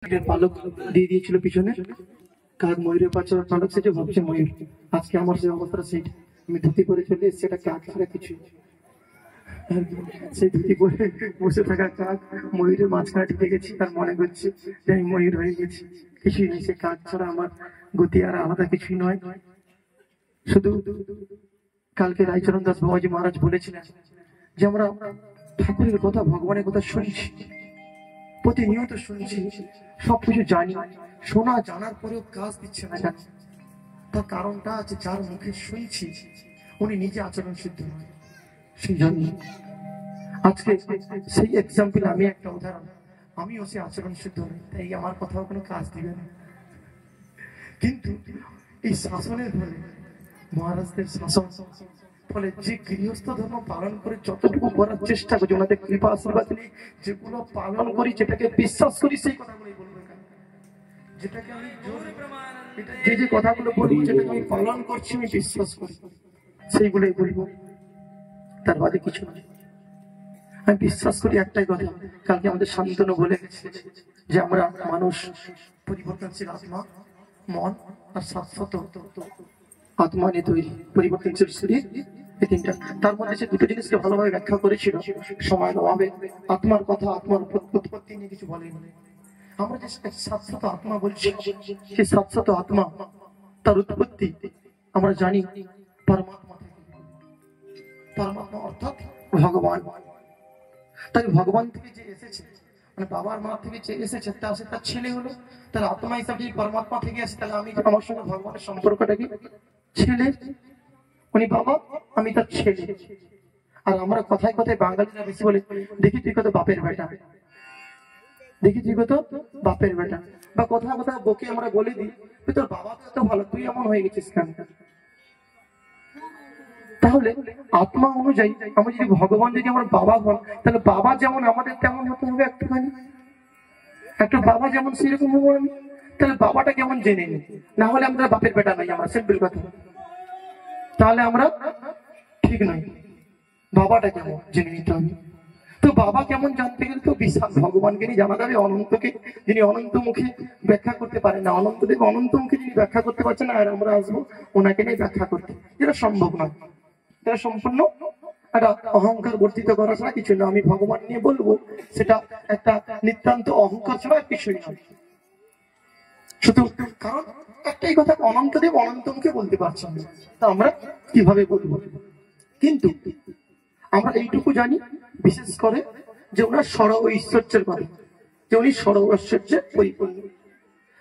পালক দিয়ে দিয়েছিল পিছনে, কাক ময়ূরের পালক সেটা ভাবছে ময়ূর। আজকে আমার যে অবস্থা সেইটা, আমি ধুতি পরে চলে এসেছি, একটা কাক ছাড়া কিছু। সেই ধুতি পরে বসে থাকা কাক ময়ূরের মাঝখানে ঢুকে গেছি, তার মনে করছে যে আমি ময়ূর হয়ে গেছি। কিছুই নেই, সে কাক ছাড়া আমার গতি আর আলাদা কিছুই নয়। শুধু কালকে রায়চরণ দাস বাবাজি মহারাজ বলেছিলেন যে আমরা ঠাকুরের কথা, ভগবানের কথা শুনছি, প্রতিনিয়ত শুনছি, সবকিছু জানি, শোনা জানার পরেও কাজ দিচ্ছে না কেন? তার কারণটা আছে, যার মুখে শুনছি উনি নিজে আচরণ সিদ্ধ নয়, সেই জন্য। আজকে সেই এক্সাম্পল, আমি একটা উদাহরণ, আমিও সে আচরণ সিদ্ধ নই, তাই আমার কথাও কোনো কাজ দিবে না। কিন্তু এই শাসনের ফলে, মহারাজদের শাসন ফলে যে গৃহস্থ ধর্ম পালন করে যতটুকু করার চেষ্টা করছি, ওনাদের কৃপা আশীর্বাদ নেই, যেগুলো পালন করি, যেটাকে বিশ্বাস করি, সেই কথাগুলোই বলবো। যেটাকে আমি যে কথাগুলো বলবো, যেটাকে আমি পালন করছি, আমি বিশ্বাস করি, সেইগুলোই বলবো, তার বাদে কিছু না। আমি বিশ্বাস করি একটাই কথা, কালকে আমাদের শান্তনু বলে গেছে যে আমরা মানুষ পরিবর্তনশীল আত্মা, মন আর শাশ্বত আত্মা নিয়ে তৈরি, পরিবর্তনশীল শরীর, এই তিনটা। তার মধ্যে সে দুটো জিনিসকে ভালোভাবে ব্যাখ্যা করেছিল সময়ের অভাবে। আত্মার কথা, আত্মার উৎপত্তি নিয়ে কিছু বলেনি। আমরা যে শাশ্বত আত্মা বলছি, সেই শাশ্বত আত্মা, তার উৎপত্তি আমরা জানি পরমাত্মা থেকে। পরমাত্মা অর্থাৎ ভগবান। তাই ভগবান থেকে যে এসেছে, মানে বাবার মা থেকে যে এসেছে, তার ছেলে হলো, তার আত্মা হিসাবে যদি পরমাত্মা থেকে আসে, তাহলে আমি আমার সঙ্গে ভগবানের সম্পর্কটা কি? ছেলে। উনি বাবা, আমি তার ছেলে। আর আমরা কথায় কথায় বাঙালিরা বেশি বলে, দেখি তুই কত বাপের বেটা, দেখি তুই কত বাপের বেটা, বা কথা কথা বকে আমরা বলে দিই, তুই তোর বাবা তো এত ভালো, তুই এমন হয়ে গেছিস কেন? তাহলে আত্মা অনুযায়ী আমরা যদি ভগবান যদি আমার বাবা হন, তাহলে বাবা যেমন আমাদের তেমন হতে হবে একটুখানি, একটা বাবা যেমন সেরকম হবো আমি। তাহলে বাবাটা কেমন জেনে নি, না হলে আমরা বাপের বেটা নাই, আমরা সিম্পল কথা, তাহলে আমরা ঠিক নয়। বাবাটা কেমন জেনে নিতে হবে। তো বাবা কেমন জানতে গেলে তো বিশাল ভগবানকে নিয়ে জানা যাবে, অনন্তকে যিনি অনন্ত মুখে ব্যাখ্যা করতে পারেন না, অনন্তদেব অনন্ত মুখে যিনি ব্যাখ্যা করতে পারছেন না, আর আমরা আসবো ওনাকে নিয়ে ব্যাখ্যা করতে, যেটা সম্ভব নয়। এটা সম্পূর্ণ একটা অহংকার বর্ধিত করা ছাড়া কিছু না। আমি ভগবান নিয়ে বলবো, সেটা একটা নিতান্ত অহংকার ছাড়া কিছুই নয়। শুধু কারণ একটাই কথা, অনন্তদেব অনন্ত মুখে বলতে পারছেন না, তা আমরা কিভাবে বলবো? কিন্তু আমরা এইটুকু জানি বিশেষ করে যে ওনার সর্ব ঐশ্বর্যের কথা, যে উনি সর্ব ঐশ্বর্যে পরিপূর্ণ।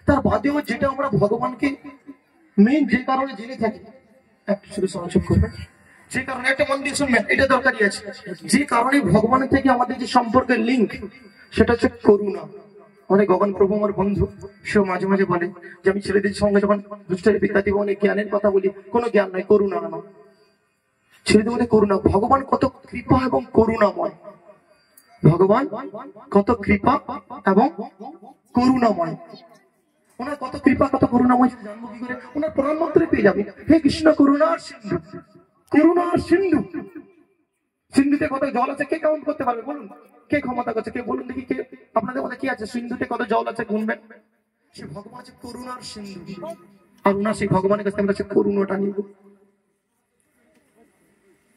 তার বাদেও যেটা আমরা ভগবানকে মেইন যে কারণে জেনে থাকি, একটু শুধু সহযোগ করবেন, যে কারণে একটা মন দিয়ে শুনবেন, এটা দরকারই আছে, যে কারণে ভগবানের থেকে আমাদের যে সম্পর্কের লিঙ্ক, সেটা হচ্ছে করুণা। অনেক গগন প্রভু আমার বন্ধু, সেও মাঝে মাঝে বলে যে আমি ছেলেদের সঙ্গে যখন দুষ্টের বিদ্যা দিব, অনেক জ্ঞানের কথা বলি, কোনো জ্ঞান নাই, করুণা আমার ছেলেদের মধ্যে করুণা। ভগবান কত কৃপা এবং করুণাময়, ভগবান কত কৃপা এবং করুণাময়। ওনার কত কৃপা, কত করুণাময় জানবো কি করে? ওনার প্রধানমন্ত্রী পেয়ে যাবে, হে কৃষ্ণ করুণার সিন্ধু, করুণার সিন্ধু। সিন্ধুতে কত জল আছে কে কাউন্ট করতে পারবে বলুন? কে ক্ষমতা করছে? কে বলুন দেখি, কে আপনাদের মধ্যে কি আছে সিন্ধুতে কত জল আছে গুনবেন? সে ভগবান আছে করুণার সিন্ধু, আর ওনার সেই ভগবানের কাছ থেকে আমরা সে করুণাটা নিব।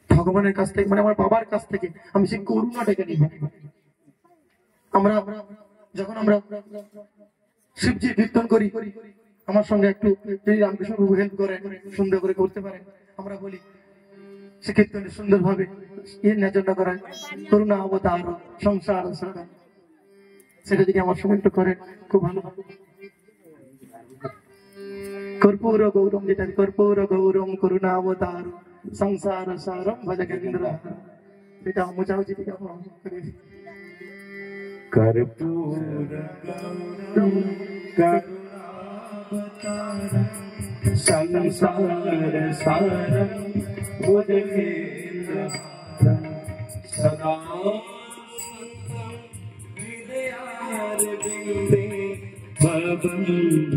ভগবানের কাছ থেকে, মানে আমার বাবার কাছ থেকে আমি সেই করুণাটাকে নিব। আমরা যখন আমরা শিবজি কীর্তন করি, আমার সঙ্গে একটু যদি রামকৃষ্ণ প্রভু হেল্প করে, সুন্দর করে করতে পারে, আমরা বলি সে কীর্তন সুন্দর ভাবে এর ন্যায্য করায়, করুণা অবতার সংসার সারা, সেটা যদি আমার সঙ্গে একটু করেন খুব ভালো হবে। কর্পূর গৌরম, যেটা কর্পূর গৌরম করুণা অবতার সংসার সারম ভজ গোবিন্দ, সেটা মোচাও যদি কর্পূর গৌরম করুণাবতারম সংসার সারম ভজ গোবিন্দ, সদা হৃদয়ারবিন্দে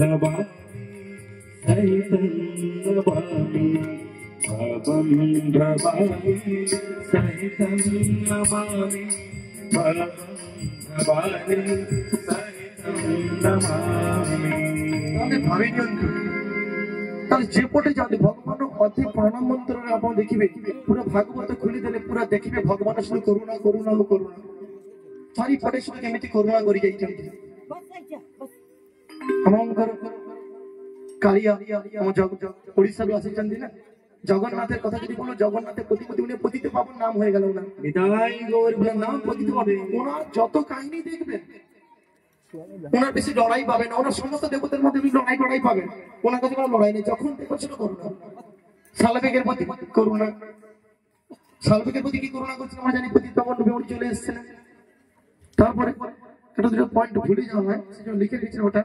ভবং ভবামি সহিतं নমামি, ভবং ভবামি সহিतं নমামি, ভবং ভবামি সহিतं নমামি তাহলে ভাবি নিয়ন্তু তাহলে যে পটে যাতে ভগবান অতি প্রণাম মন্ত্রে আপন দেখিবে পুরো ভাগবত খুলি দেলে পুরা দেখিবে ভগবান শুধু করুণা করুণা ও করুণা চারিপটে শুধু কেমিতি করুণা করি যাইଛନ୍ତି ଆମଙ୍କର କାଳିଆ ଆମ ଓଡିଶାରୁ ଆସିଛନ୍ତି ନା ଜଗନ୍ନାଥର କଥା ଯଦି বলো জগন্নাথের প্রতিপতি উনি পতিত পাবন নাম হয়ে গেল না বিদায় গৌর ওনার নাম পতিত পাবন ওনার যত কাহিনী দেখবেন ওনার বেশি লড়াই পাবেন ওনার সমস্ত দেবতার মধ্যে লড়াই পাবেন ওনার কাছে কোনো লড়াই নেই যখন দেখছিল করুণা শালবেগের প্রতি করুণা শালবেগের প্রতি কি করুণা করছিল আমরা জানি পতিত পাবন ডুবে উনি চলে এসেছিলেন তারপরে একটা দুটো পয়েন্ট ভুলে যাওয়া হয় সেজন্য লিখে দিয়েছেন ওটা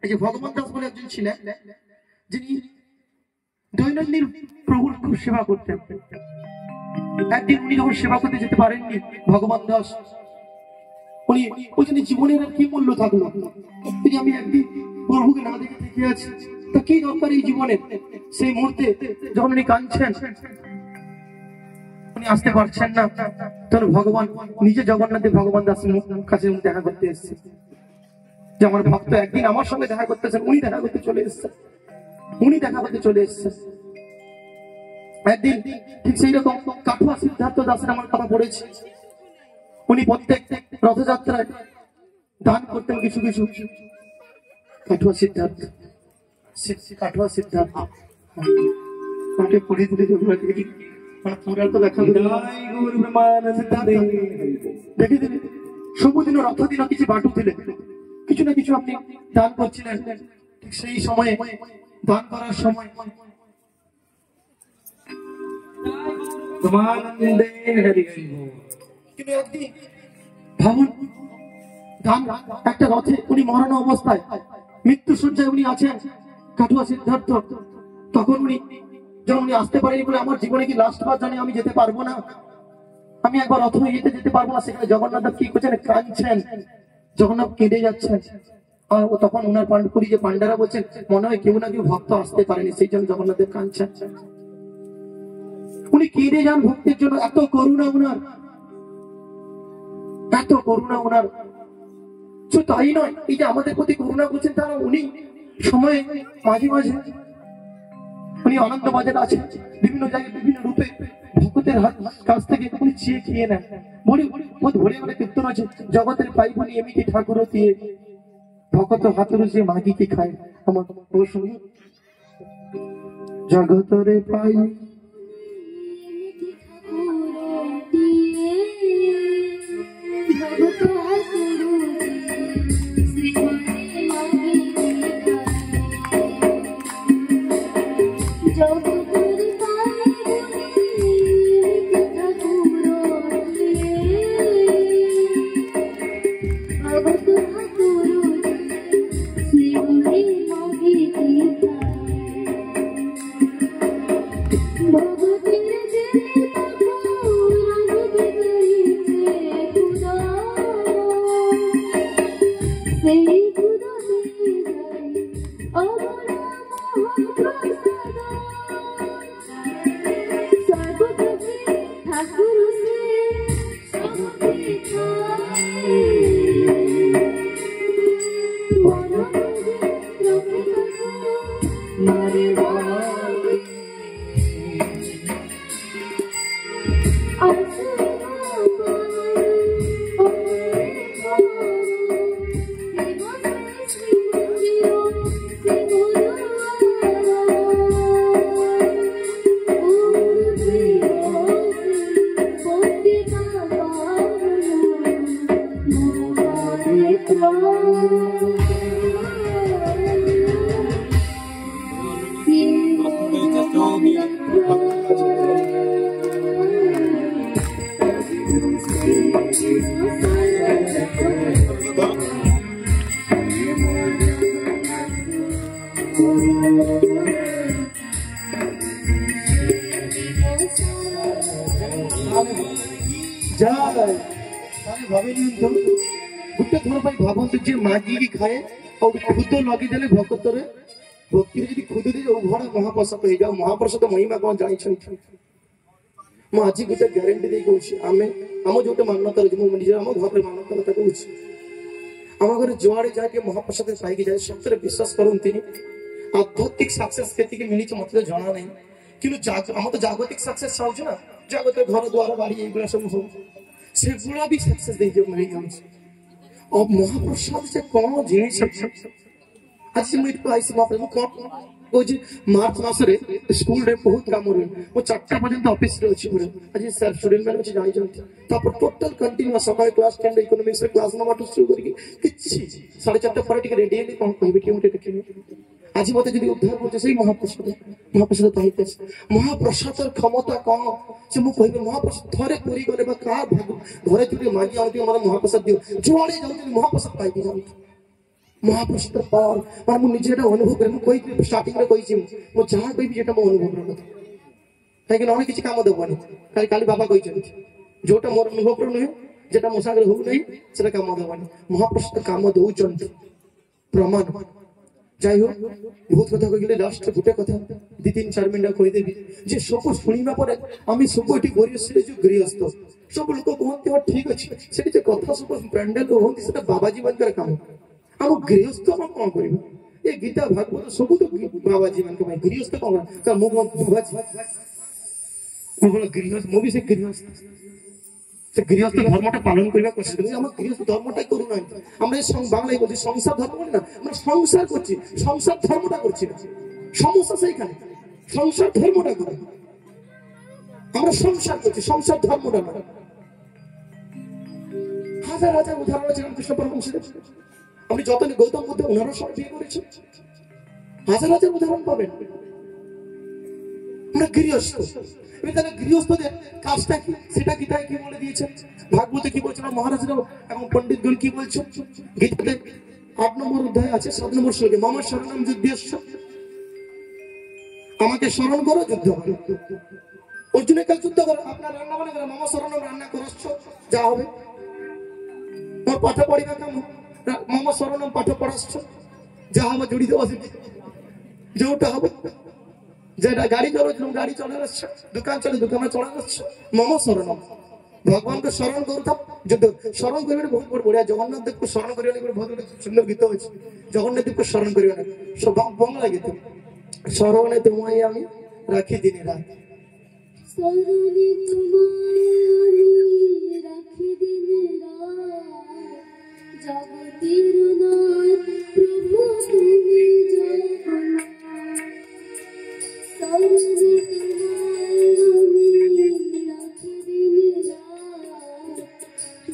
এই যে ভগবান দাস বলে একজন ছিলেন যিনি দৈনন্দিন প্রভুর খুব সেবা করতেন একদিন উনি যখন সেবা করতে যেতে পারেননি ভগবান দাস উনি বলছেন জীবনের আর কি মূল্য থাকলো যদি আমি একদিন প্রভুকে না দেখে থেকে আছি তা কি দরকার এই জীবনের সেই মুহূর্তে যখন উনি কাঁদছেন উনি আসতে পারছেন না তখন ভগবান নিজে জগন্নাথের ভগবান দাসের কাছে দেখা করতে এসেছে যে আমার ভক্ত একদিন আমার সঙ্গে দেখা করতেছেন উনি দেখা করতে চলে এসেছেন একদিন ঠিক সেই রকম কাঠুয়া সিদ্ধার্থ দাসের আমার কথা পড়েছে উনি প্রত্যেক রথযাত্রায় দান করতেন কিছু কিছু কাঠুয়া সিদ্ধার্থ আমাকে পড়ে দিলে দেখে দিলে শুভদিন রথ দিন কিছু বাটু দিলে কিছু না কিছু আপনি দান করছিলেন ঠিক সেই সময়ে দান করার সময় কিন্তু একদিন ভাবুন দান একটা রথে উনি মরণ অবস্থায় মৃত্যু সজ্জায় উনি আছেন কাঠুয়া সিদ্ধার্থ তখন উনি যখন উনি আসতে পারেনি বলে আমার জীবনে কি লাস্ট বার জানি আমি যেতে পারবো না আমি একবার রথ যেতে পারবো না সেখানে জগন্নাথ কি করছেন কাঁদছেন জগন্নাথ কেঁদে যাচ্ছেন আর তখন ওনার পুরী যে পান্ডারা বলছেন মনে হয় কেউ না কেউ ভক্ত আসতে পারেনি সেই জন্য জগন্নাথের কাঁদছেন উনি কেঁদে যান ভক্তের জন্য এত করুণা ওনার শুধু তাই নয় এই যে আমাদের প্রতি করুণা করছেন তারা উনি সময়ে মাঝে মাঝে উনি আনন্দ বাজার আছেন বিভিন্ন জায়গায় বিভিন্ন রূপে ভক্তের কাছ থেকে উনি চেয়ে খেয়ে নেন ভরে কীর্তন আছে জগতের পাই বলি এমনি ঠাকুর দিয়ে ভকত হাতের যে মাগিকে খায় আমার শুনি জগতরে পাই ଭାବନ୍ତୁ ଯେ ମାଗିକି ଖାଏ ଆଉ ଖୁଦ ଲଗେଇଦେଲେ ଭକ୍ତରେ ଭକ୍ତିରେ ଯଦି ଖୁଦ ଦେଇ ଉଭଡ଼ା ମହାପ୍ରସାଦ ହେଇଯାଉ ମହାପ୍ରସାଦ ମହିମା କଣ ଜାଣିଛନ୍ତି ମୁଁ ଆଜି ଗୋଟେ ଗ୍ୟାରେଣ୍ଟି ଦେଇ କହୁଛି ଆମେ ଆମ ଯୋଉଟା ମାନ୍ୟତା ରହିଛି ମୁଁ ନିଜେ ଆମ ଘରରେ ମାନ୍ୟତା କଥା କହୁଛି আমার ঘরে জোয়ারে যাকে মহাপ্রসাদের পাইকে যায় সত্যি বিশ্বাস করুন তিনি আধ্যাত্মিক সাকসেস কেতিকে মিলিছে মতো জনা নেই কিন্তু আমার তো জাগতিক সাকসেস চাହୁଛୁ না জগতের ঘর দ্বার বাড়ি এইগুলা ସବୁ ହଉ ସେଗୁଡ଼ା ବି ସକ୍ସେସ୍ ଦେଇଯିବ ମିଳିଯାଉଛି ଆଉ ମହାପ୍ରସାଦ ଯେ କଣ ଜିନିଷ ଆଜି ମୁଁ ଏଠୁ ଆଇସି ମହାପ୍ରସାଦ ମୁଁ କଣ କହୁଛି ମାର୍ଚ୍ଚ ମାସରେ ସ୍କୁଲରେ ବହୁତ କାମ ରୁହେ ମୁଁ 4ଟା ପର୍ଯ୍ୟନ୍ତ ଅଫିସରେ ଅଛି ପୁରା ଆଜି ସାର୍ ଷ୍ଟୁଡେଣ୍ଟ ମାନେ ଅଛି ଜାଣିଛନ୍ତି ତାପରେ ଟୋଟାଲ କଣ୍ଟିନ୍ୟୁ ସକାଳେ କ୍ଲାସ 10 ଇକୋନୋମିକ୍ସରେ କ୍ଲାସ ନେବାଠୁ ଶୁରୁ କରିକି କିଛି 4:30 ପରେ ଟିକେ ରେଡି ହେଲି କଣ କହିବି ଟିକେ ମୁଁ ଟିକେ ଦେଖିବି আজি মতে যদি উদ্ধার করছে সেই মহাপ্রসাদ পাইতে মহাপ্রসাদর ক্ষমতা কম সে মু কহিবে মহাপ্রসাদ থরে পুরি গলে বা কার ভাগ ঘরে যদি মাগি আনতি আমার মহাপ্রসাদ দিও জোড়ে যাউতি মহাপ্রসাদ পাইতে যাউতি মহাপ্রসাদ পাওয়ার মানে মু নিজে এটা অনুভব করে মু কই স্টার্টিং রে কইছি মু যাহা কইবি যেটা মু অনুভব করে কথা তাই কি নয় কিছু কাম দেবনি কালি কালি বাবা কইছেন যেটা মোর অনুভব করে নয় যেটা মো সাগরে হউ নাই সেটা কাম দেবনি মহাপ্রসাদ কাম দউচন্তি প্রমাণ যাই হোক বহুত কথা কইলে লাস্ট গোটে কথা 2-3-4 মিনিট কইদেবি যে সব শুনিবা পরে আমি সব এটি গরিয়সরে যে গৃহস্থ সব লোক কুহନ୍ତି ହଁ ঠিক ଅଛି সেটি যে কথা সব প্যান্ডেল হନ୍ତି সেটা বাবাজি মানकर কাম ଆମ ଗୃହସ୍ଥ ଆମେ କଣ କରିବୁ ଏ ଗୀତା ଭାଗବତ ସବୁ ତ ବାବାଜି ମାନଙ୍କ ପାଇଁ ଗୃହସ୍ଥ କଣ ମୁଁ କଣ ବାବାଜି ମୁଁ କଣ ଗୃହସ୍ଥ ମୁଁ ବି ସେ ଗୃହସ୍ଥ ସେ ଗୃହସ୍ଥ ଧର୍ମଟା ପାଳନ କରିବା କୋଶିଶ କରୁଛି ଆମ ଗୃହସ୍ଥ ধর্মটা କରୁନାହାନ୍ତି আমরা বাংলায় বলছি সংসার ধর্ম না আমরা সংসার করছি সংসার ধর্মটা করছি না সমস্যা সেইখানে সংসার ধর্মটা করি আমরা সংসার করছি সংসার ধর্মটা না হাজার হাজার উদাহরণ আছে কৃষ্ণ পরমহংসের আপনি যত গৌতম বুদ্ধ ওনারও সব বিয়ে করেছেন হাজার হাজার উদাহরণ পাবেন আমরা গৃহস্থ তাহলে গৃহস্থদের কাজটা কি সেটা গীতায় কি বলে দিয়েছেন ভাগবতে কি বলছেন মহারাজরা এবং পণ্ডিতগণ কি বলছেন গীতাতে 8 নম্বর অধ্যায় আছে 7 নম্বর শ্লোকে মম শরণম যুদ্ধস্য আমাকে শরণ করো যুদ্ধ করো অর্জুনের কাছে যুদ্ধ করো আপনার রান্না বান্না করো মম শরণম রান্না করছ যা হবে মোর পাঠ পড়িবা কাম মম শরণম পাঠ পড়াচ্ছ যা হবে জড়িত বসে যেটা হবে যেটা গাড়ি চলাচ্ছ গাড়ি চলে যাচ্ছ দোকান চলে দোকানে চলে যাচ্ছ মম শরণম ভগবানকে শরণ করতাম যুদ্ধ শরণ করিবার বহুত বড়িয়া জগন্নাথ দেবকে শরণ করিবা বহুত সুন্দর গীত আছে জগন্নাথ দেবকে শরণ করিবা না সব বাংলা গীত শরণে তোমায় আমি রাখি দিনে রাত শরণে তোমায় আমি রাখি দিনে রাত জগতের নাথ প্রভু তুমি জগন্নাথ শরণে তোমায় আমি রাখি দিনে রাত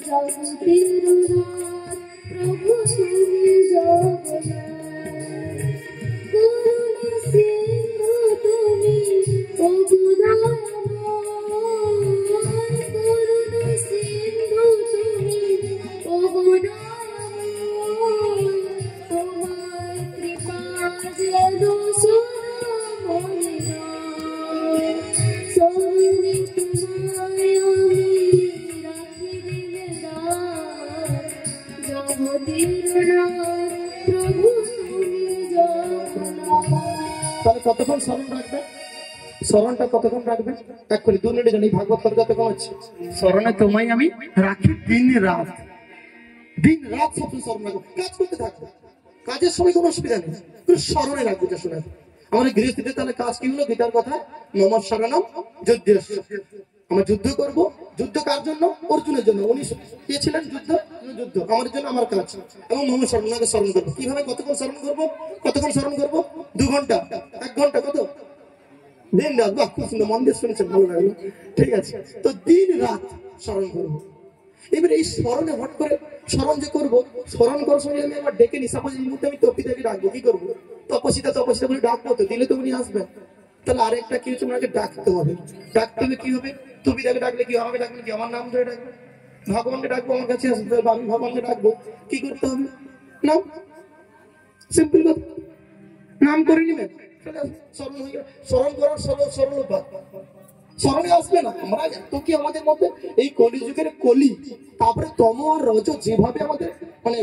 জগতের নাথ প্রভু তুমি জগন্নাথ করুণা সিন্ধু তুমি ও গুণাময় করুণা সিন্ধু তুমি ও গুণাময় তোমার কৃপা যেন সোনাময় শরণে তোমায় আমি রাখি দিনে রাত জগতের নাথ প্রভু তুমি জগন্নাথ তাহলে কতক্ষণ স্মরণ রাখবে স্মরণটা কতক্ষণ রাখবে এক করে 2 মিনিট জানি ভাগবত করে কতক্ষণ আছে স্মরণে তোমায় আমি রাখি দিন রাত সব স্মরণ রাখবো কাজ করতে থাকবো কাজের সময় কোনো অসুবিধা নেই কিন্তু স্মরণে রাখবো যা শোনা আমাদের গৃহস্থিতে তাহলে কাজ কি হলো গীতার কথা মম শরণম যুদ্ধস্য আমরা যুদ্ধ করব যুদ্ধ কার জন্য অর্জুনের জন্য উনি কে ছিলেন যুদ্ধ আমার জন্য আমার কাজ এবং মম শরণকে স্মরণ করবো কিভাবে কতক্ষণ স্মরণ করবো 2 ঘন্টা 1 ঘন্টা কত দিন রাত বাহ খুব সুন্দর মন দিয়ে শুনেছেন ভালো লাগলো ঠিক আছে তো দিন রাত স্মরণ করবো এবার এই স্মরণে হট করে স্মরণ যে করবো স্মরণ করার সময় আমি আবার ডেকে নিশা এই মুহূর্তে আমি তপিতাকে ডাকবো কি করবো তপসিতা বলে ডাকবো তো দিলে তো উনি আসবেন তাহলে আরেকটা কি হচ্ছে ওনাকে ডাকতে হবে কি হবে তপিতাকে ডাকলে কি আমাকে ডাকলে কি আমার নাম ধরে ডাকবে ভগবানকে ডাকবো আমার কাছে আসবে আমি ভগবানকে ডাকবো কি করতে হবে নাম সিম্পল কথা নাম করে নিবেন স্মরণ করার সরল উপায় স্মরণে আসবে না আমরা এত কি আমাদের মধ্যে এই কলিযুগের কলি তারপরে তম আর রজ যেভাবে আমাদের মানে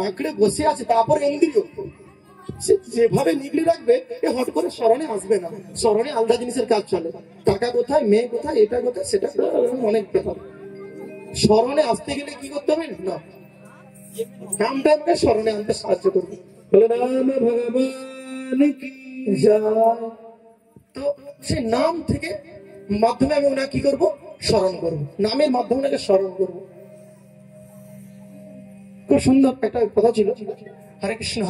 আঁকড়ে বসে আছে তারপরে ইন্দ্রিয় সে যেভাবে নিগড়ে রাখবে এ হট করে স্মরণে আসবে না স্মরণে আলাদা জিনিসের কাজ চলে টাকা কোথায় মেয়ে কোথায় এটা কোথায় সেটা অনেক ব্যাপার স্মরণে আসতে গেলে কি করতে হবে না নামটা আমাকে স্মরণে আনতে সাহায্য করবে। বলে রাম ভগবান কি জয়। তো সেই নাম থেকে মাধ্যমে আমি ওনাকে কি করবো, স্মরণ করব, নামের মাধ্যমে ওনাকে স্মরণ করব। খুব সুন্দর একটা কথা ছিল, হরে কৃষ্ণ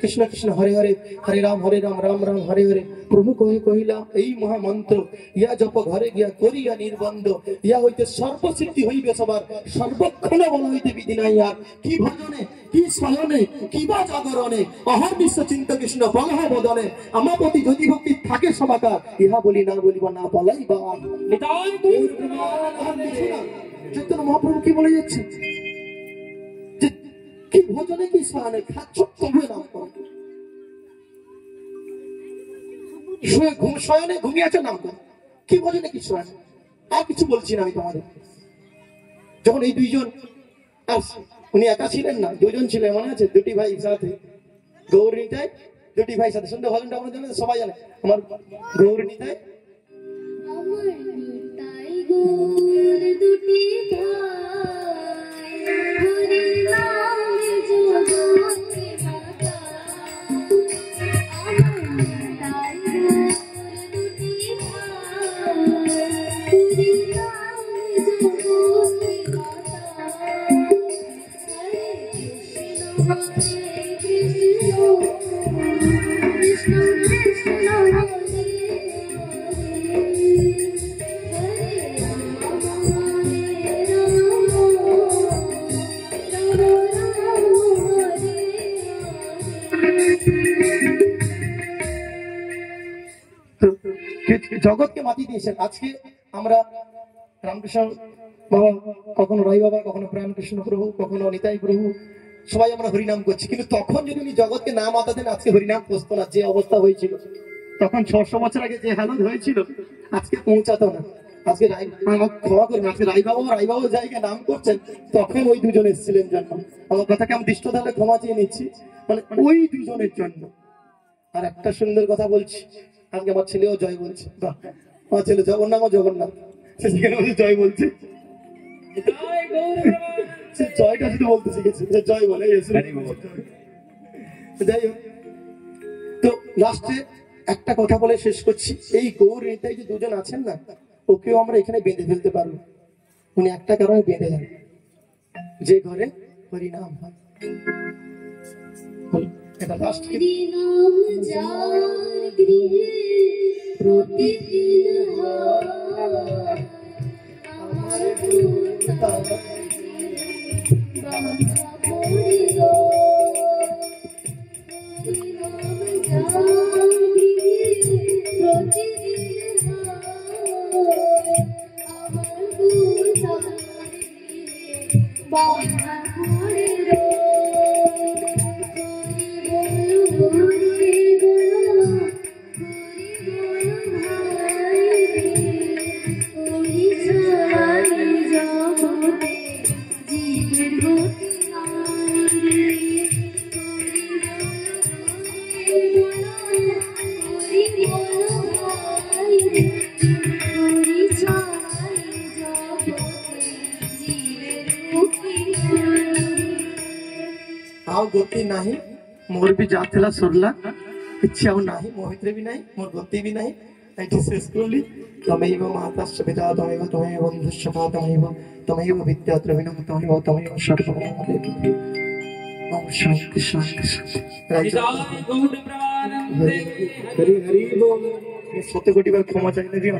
কৃষ্ণ কৃষ্ণ হরে হরে, হরে রাম রাম রাম হরে হরে। প্রভু কহিলাম এই মহামন্ত্র, ইয়া জপ ঘরে গিয়া করিয়া নির্বন্ধ, ইয়া হইতে সর্বসিদ্ধি হইবে সবার, সর্বক্ষণে বলা হইতে বিধি নাই আর। কি ভজনে কি স্মরণে কি বা জাগরণে, অহর বিশ্ব চিন্ত কৃষ্ণ বলহ বদনে, আমার প্রতি যদি ভক্তি থাকে সবাকার, ইহা বলি না বলিবা না বলাই বা। চৈতন্য মহাপ্রভু কি বলে যাচ্ছে, কি ভোজনে কি স্মরণে খাচ্ছ তবে নাম করো, শয়নে ঘুমিয়ে আছে নাম করো, কি ভোজনে কি স্মরণে। আর কিছু বলছি না আমি তোমাদের। যখন এই দুইজন, আর উনি একা ছিলেন না, দুজন ছিলেন, মনে আছে, দুটি ভাই সাথে, গৌর নিতাই দুটি ভাই সাথে। শুনতে ভজনটা আপনারা জানেন, সবাই জানে, আমার গৌর নিতাই আমার নিতাই গৌর দুটি ভাই, হরি নামে জগতে মাতা। আমার নিতাই গৌর দুটি ভাই, হরি নামে জগতে মাতা। হরে কৃষ্ণ কৃষ্ণ কৃষ্ণ হরে জগৎকে মাতি দিয়েছেন। আজকে আমরা রামকৃষ্ণ বাবা, কখনো রাই বাবা, কখনো প্রাণকৃষ্ণ প্রভু, কখনো নিতাই প্রভু, সবাই আমরা হরিনাম করছি। কিন্তু তখন যদি উনি জগৎকে না মাতাতেন, আজকে হরিনাম পৌঁছতো না। যে অবস্থা হয়েছিল তখন 600 বছর আগে যে হালত হয়েছিল, আজকে পৌঁছাতো না। আজকে ক্ষমা করবেন, আজকে রাই বাবা জায়গায় নাম করছেন, তখন ওই দুজন এসেছিলেন জন্য। আমার কথাকে আমি দৃষ্ট তাহলে ক্ষমা চেয়ে নিচ্ছি, মানে ওই দুজনের জন্য। আর একটা সুন্দর কথা বলছি, আজকে আমার ছেলেও জয় বলছে। বাহ, আমার ছেলে ওর নামও জগন্নাথ, সে সেখানে বসে জয় বলছে। সে জয়টা শুধু বলতে শিখেছে, যে জয় বলে। যাই হোক, তো লাস্টে একটা কথা বলে শেষ করছি। এই গৌর নিতাই যে দুজন আছেন না, ওকেও আমরা এখানে বেঁধে ফেলতে পারবো। উনি একটা কারণে বেঁধে যান, যে ঘরে হরিনাম হয়। এটা লাস্ট। হরি নাম যার গৃহে প্রতিদিন হয়, আমার ভূত বাধা পড়িল। হরি নাম যার গৃহে প্রতিদিন হয়, আমার ভূত বাধা পড়িল। आओ गति नहीं, मोर भी जातला सुरला, इच्छा नहीं, मोहित्र भी नहीं, मोर गति भी नहीं। एटी शेष करली। तमेव माताश्च पिता तमेव, तमेव बन्धुश्च मातमेव, तमेव विद्या द्रविणं तमेव, तमेव सर्वं मम देवि। ओम शांति शांति शांति। हरि हरि बोल। 7 कोटि बार क्षमा चाहिए।